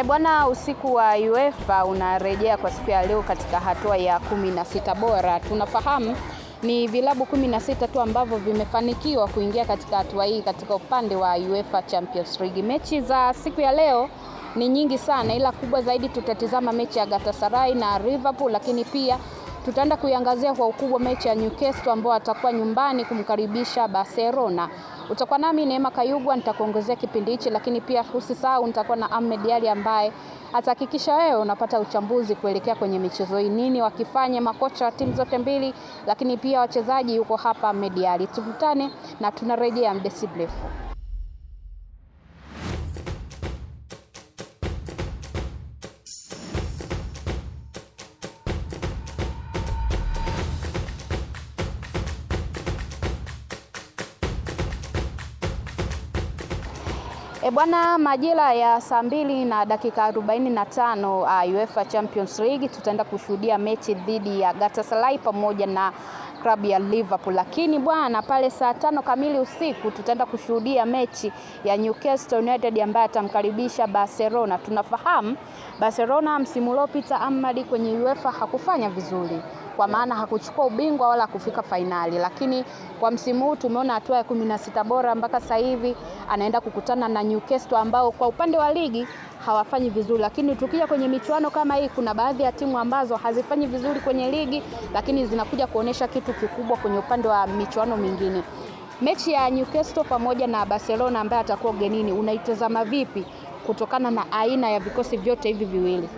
Bwana, usiku wa UEFA unarejea kwa siku ya leo katika hatua ya 16 bora. Tunafahamu ni vilabu 16 tu ambavyo vimefanikiwa kuingia katika hatua hii katika upande wa UEFA Champions League. Mechi za siku ya leo ni nyingi sana, ila kubwa zaidi tutatizama mechi ya Galatasaray na Liverpool, lakini pia tutaenda kuiangazia kwa ukubwa mechi ya Newcastle ambao atakuwa nyumbani kumkaribisha Barcelona. Utakuwa nami Neema Kayugwa, nitakuongezea kipindi hichi, lakini pia usisahau nitakuwa na Ahmed Ali ambaye atahakikisha wewe unapata uchambuzi kuelekea kwenye michezo hii, nini wakifanya makocha wa timu zote mbili, lakini pia wachezaji. Yuko hapa Ahmed Ali. Tukutane na tunarejea muda si mrefu. Bwana, majira ya saa 2 na dakika 45 UEFA Champions League tutaenda kushuhudia mechi dhidi ya Galatasaray pamoja na klabu ya Liverpool. Lakini bwana, pale saa 5 kamili usiku tutaenda kushuhudia mechi ya Newcastle United ambaye atamkaribisha Barcelona. Tunafahamu Barcelona msimu uliopita Ahmadi kwenye UEFA hakufanya vizuri, kwa maana hakuchukua ubingwa wala kufika fainali, lakini kwa msimu huu tumeona hatua ya 16 bora mpaka sasa hivi anaenda kukutana na Newcastle ambao kwa upande wa ligi hawafanyi vizuri. Lakini tukija kwenye michuano kama hii, kuna baadhi ya timu ambazo hazifanyi vizuri kwenye ligi lakini zinakuja kuonesha kitu kikubwa kwenye upande wa michuano mingine. Mechi ya Newcastle pamoja na Barcelona ambaye atakuwa ugenini, unaitazama vipi kutokana na aina ya vikosi vyote hivi viwili?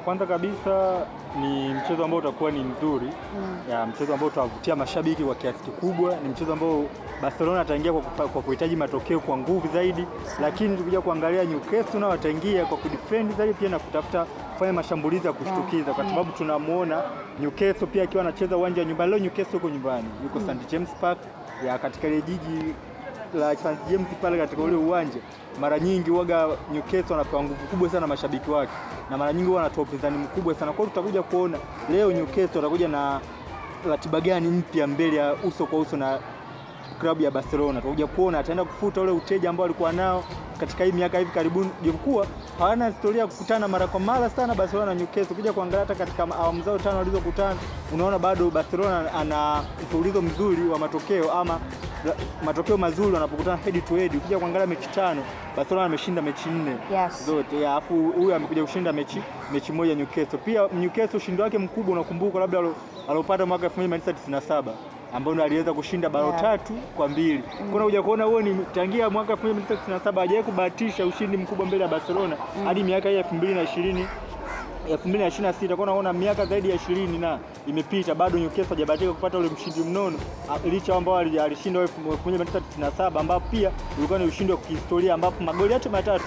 Kwanza kabisa ni mchezo ambao utakuwa ni mzuri, mchezo ambao utavutia mashabiki kwa kiasi kikubwa. Ni mchezo ambao Barcelona ataingia kwa kuhitaji matokeo kwa nguvu zaidi, lakini tukija kuangalia Newcastle nao wataingia kwa kudefend zaidi pia na kutafuta kufanya mashambulizi ya kushtukiza, kwa sababu tunamuona Newcastle pia akiwa anacheza uwanja wa nyumbani. Leo Newcastle yuko nyumbani, yuko St James Park katika ile jiji la St James pale katika ule uwanja. Mara nyingi huaga Newcastle anapewa nguvu kubwa sana mashabiki wake, na mara nyingi wanatoa upinzani mkubwa sana. Kwa hiyo tutakuja kuona leo Newcastle atakuja na ratiba gani mpya mbele ya uso kwa uso na klabu ya Barcelona. Tutakuja kuona ataenda kufuta ule uteja ambao alikuwa nao katika hii miaka hivi karibuni, japokuwa hawana historia ya kukutana mara kwa mara sana Barcelona na Newcastle. Kuja kuangalia hata katika awamu zao 5 walizokutana, unaona bado Barcelona ana mfululizo mzuri wa matokeo ama matokeo mazuri wanapokutana head to head. Ukija kuangalia mechi 5 Barcelona ameshinda mechi 4 zote, alafu huyu amekuja kushinda mechi moja Newcastle. Pia Newcastle ushindi wake mkubwa unakumbuka labda alopata mwaka 1997 ambao aliweza kushinda bao 3-2. Kuna kuja kuona huo ni tangia mwaka 1997 hajawahi kubahatisha ushindi mkubwa mbele ya Barcelona hadi miaka ya 2026. Kwa naona miaka zaidi ya 20 na imepita, bado Newcastle hajabahatika kupata ule mshindi mnono, licha ambao alishinda 1997 ambapo pia ulikuwa ni ushindi wa kihistoria, ambapo magoli yote matatu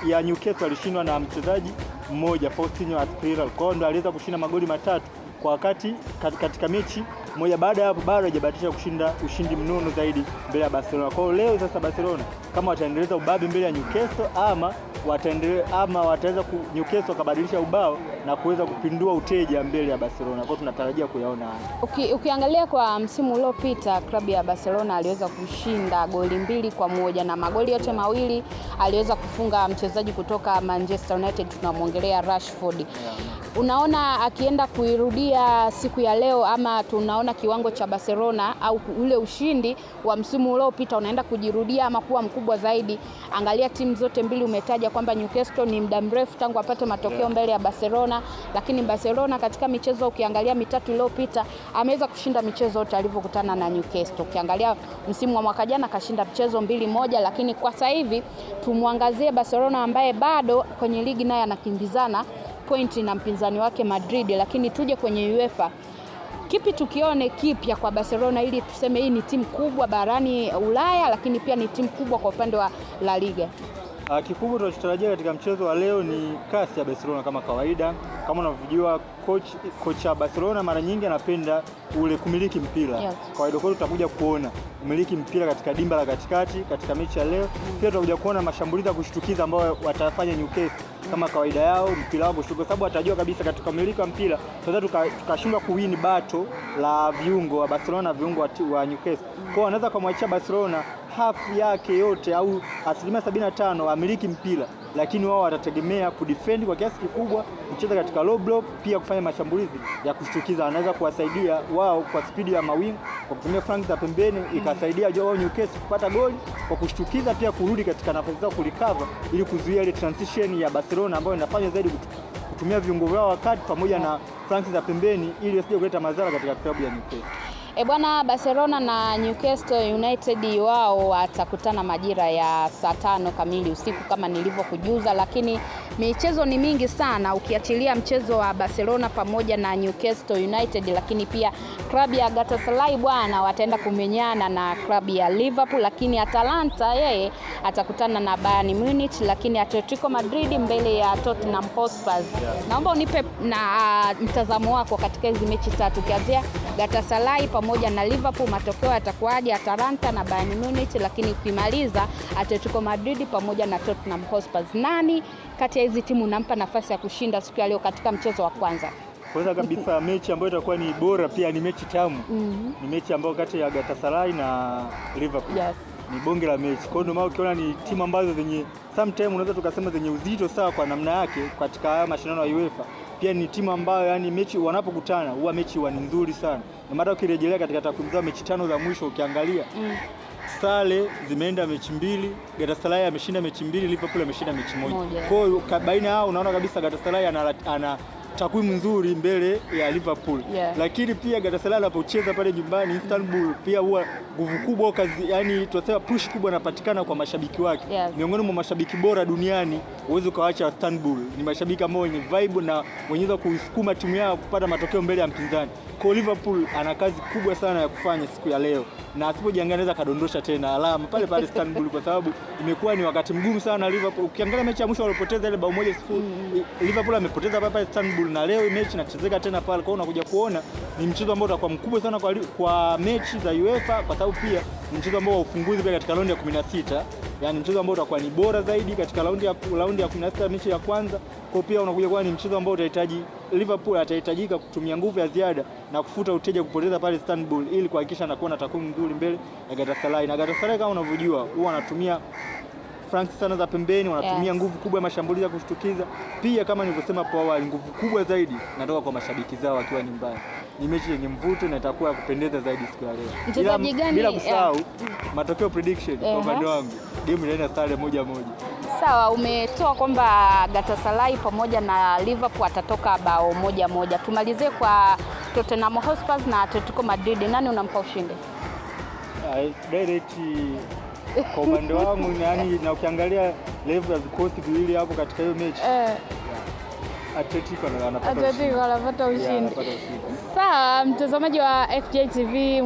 ya Newcastle alishindwa na mchezaji mmoja, Faustino Asprilla. Kwa hiyo ndo aliweza kushinda magoli matatu kwa wakati katika mechi moja. Baada ya hapo bado hajabahatisha kushinda ushindi mnono zaidi mbele ya Barcelona. Kwa hiyo leo sasa Barcelona kama wataendeleza ubabe mbele ya Newcastle ama wataweza Newcastle kabadilisha ubao na kuweza kupindua uteja mbele ya Barcelona. Kwa hiyo tunatarajia kuyaona haya. Ukiangalia kwa msimu uliopita klabu ya Barcelona aliweza kushinda goli 2-1 na magoli yote mawili aliweza kufunga mchezaji kutoka Manchester United, tunamwongelea Rashford. Unaona akienda kuirudia siku ya leo, ama tunaona kiwango cha Barcelona au ule ushindi wa msimu uliopita unaenda kujirudia ama kuwa mkubwa zaidi? Angalia timu zote mbili, umetaja kwamba Newcastle ni muda mrefu tangu apate matokeo mbele ya Barcelona, lakini Barcelona katika michezo ukiangalia mitatu iliyopita ameweza kushinda michezo yote alivyokutana na Newcastle. Ukiangalia msimu wa mwaka jana kashinda mchezo 2-1, lakini kwa sasa hivi tumwangazie Barcelona ambaye bado kwenye ligi naye anakimbizana pointi na mpinzani wake Madrid. Lakini tuje kwenye UEFA, kipi tukione kipya kwa Barcelona ili tuseme hii ni timu kubwa barani Ulaya, lakini pia ni timu kubwa kwa upande wa La Liga? Kikubwa tunachotarajia katika mchezo wa leo ni kasi ya Barcelona kama kawaida. Kama unavyojua kocha Barcelona mara nyingi anapenda ule kumiliki mpira. Kawaida kwa tutakuja kuona kumiliki mpira katika dimba la katikati katika mechi ya leo. Pia tutakuja kuona mashambulizi ya kushtukiza ambayo watafanya Newcastle kama kawaida yao, mpira wao kushtuka, sababu atajua kabisa katika kumiliki wa mpira tunaweza tukashindwa kuwin battle la viungo wa Barcelona na viungo wa Newcastle. Kwa hiyo anaweza kumwachia Barcelona half yake yote au 75% amiliki mpira, lakini wao watategemea kudefend kwa kiasi kikubwa, kucheza katika low block, pia kufanya mashambulizi ya kushtukiza. Anaweza kuwasaidia wao kwa spidi ya mawingu kwa kutumia flank za pembeni, ikasaidia wao Newcastle kupata goli kwa kushtukiza, pia kurudi katika nafasi zao kurecover, ili kuzuia ile transition ya Barcelona ambayo inafanya zaidi kutumia viungo vyao wakati pamoja na flank za pembeni, ili wasije kuleta madhara katika klabu ya Newcastle. Bwana, Barcelona na Newcastle United wao watakutana majira ya saa 5 kamili usiku kama nilivyokujuza, lakini michezo ni mingi sana ukiachilia mchezo wa Barcelona pamoja na Newcastle United, lakini pia klabu ya Galatasaray bwana wataenda kumenyana na klabu ya Liverpool, lakini Atalanta yeye atakutana na Bayern Munich, lakini Atletico Madrid mbele ya Tottenham Hotspur. Naomba unipe na mtazamo wako katika hizi mechi tatu, kianzia Galatasaray pamoja na Liverpool, matokeo yatakuwaje? Atalanta na Bayern Munich, lakini ukimaliza Atletico Madrid pamoja na Tottenham Hotspur. Nani kati ya hizi timu unampa nafasi ya kushinda siku ya leo katika mchezo wa kwanza? Kwanza kabisa mechi ambayo itakuwa ni bora, pia ni mechi tamu. Ni mechi ambayo kati ya Galatasaray na Liverpool. Yes. Ni bonge la mechi. Kwa hiyo ndio maana ukiona ni timu ambazo zenye sometime unaweza tukasema zenye uzito sawa kwa namna yake katika haya mashindano ya UEFA. Pia ni timu ambayo yani mechi wanapokutana huwa mechi ni nzuri sana. Na mara ukirejelea katika takwimu za mechi 5 za mwisho ukiangalia sare zimeenda mechi 2, Galatasaray ameshinda mechi 2, Liverpool ameshinda mechi 1. Kwa hiyo baina yao unaona kabisa Galatasaray ana takwimu nzuri mbele ya Liverpool. Lakini pia Galatasaray anapocheza pale nyumbani Istanbul, pia huwa nguvu kubwa yani tunasema push kubwa inapatikana kwa mashabiki wake. Miongoni mwa mashabiki bora duniani, uwezo ukaacha Istanbul. Ni mashabiki ambao wenye vibe na wenyeza kuisukuma timu yao kupata matokeo mbele ya mpinzani. Kwa Liverpool ana kazi kubwa sana ya kufanya siku ya leo, na asipojiangalia anaweza kadondosha tena alama pale pale Istanbul, kwa sababu imekuwa ni wakati mgumu sana Liverpool. Ukiangalia mechi ya mwisho walipoteza ile bao 1-0, Liverpool amepoteza pale Istanbul, na leo mechi inachezeka tena pale. Kwa hiyo unakuja kuona ni mchezo ambao utakuwa mkubwa sana kwa mechi za UEFA, kwa sababu pia ni mchezo ambao wa ufunguzi pia katika raundi ya 16. Yani mchezo ambao utakuwa ni bora zaidi katika raundi ya 16 mechi ya kwanza. Kwa pia unakuja kuwa ni mchezo ambao utahitaji Liverpool atahitajika kutumia nguvu ya ziada na kufuta uteja kupoteza pale Istanbul, ili kuhakikisha anakuwa na takwimu nzuri mbele ya Galatasaray. Na Galatasaray kama unavyojua huwa wanatumia flank sana za pembeni, wanatumia nguvu kubwa ya mashambulizi ya kushtukiza. Pia kama nilivyosema hapo awali, nguvu kubwa zaidi natoka kwa mashabiki zao wakiwa nyumbani. Ni mechi yenye mvuto na itakuwa ya kupendeza zaidi siku ya leo. Mchezaji gani? Bila kusahau matokeo prediction kwa upande wangu, game inaenda sare 1-1. Sawa, umetoa kwamba Galatasaray pamoja na Liverpool atatoka bao 1-1. Tumalizie kwa Tottenham Hotspur na Atletico Madrid, nani unampa ushindi? Direct kwa upande wangu yani, na ukiangalia level ya vikosi viwili hapo katika hiyo mechi Atletico anapata ushindi. Sawa, mtazamaji wa FJ TV,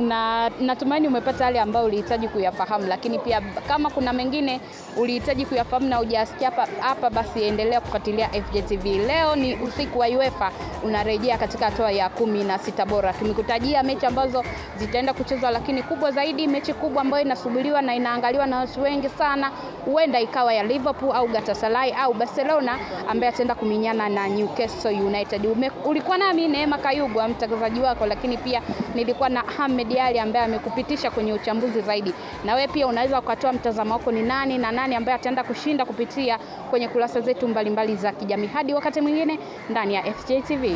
natumaini umepata yale ambayo ulihitaji kuyafahamu, lakini pia kama kuna mengine ulihitaji kuyafahamu na hujasikia hapa, basi endelea kufuatilia FJ TV. Leo ni usiku wa UEFA unarejea katika hatua ya 16 bora. Tumekutajia mechi ambazo zitaenda kuchezwa, lakini kubwa zaidi, mechi kubwa ambayo inasubiriwa na inaangaliwa na watu wengi sana, huenda ikawa ya Liverpool au Galatasaray au Barcelona ambaye ataenda kuminyana na Newcastle United. Ulikuwa nami Neema Kayugwa mtangazaji wako, lakini pia nilikuwa na Ahmed Ali ambaye amekupitisha kwenye uchambuzi zaidi. Na wewe pia unaweza ukatoa mtazamo wako, ni nani na nani ambaye ataenda kushinda kupitia kwenye kurasa zetu mbalimbali za kijamii. Hadi wakati mwingine ndani ya FJ TV.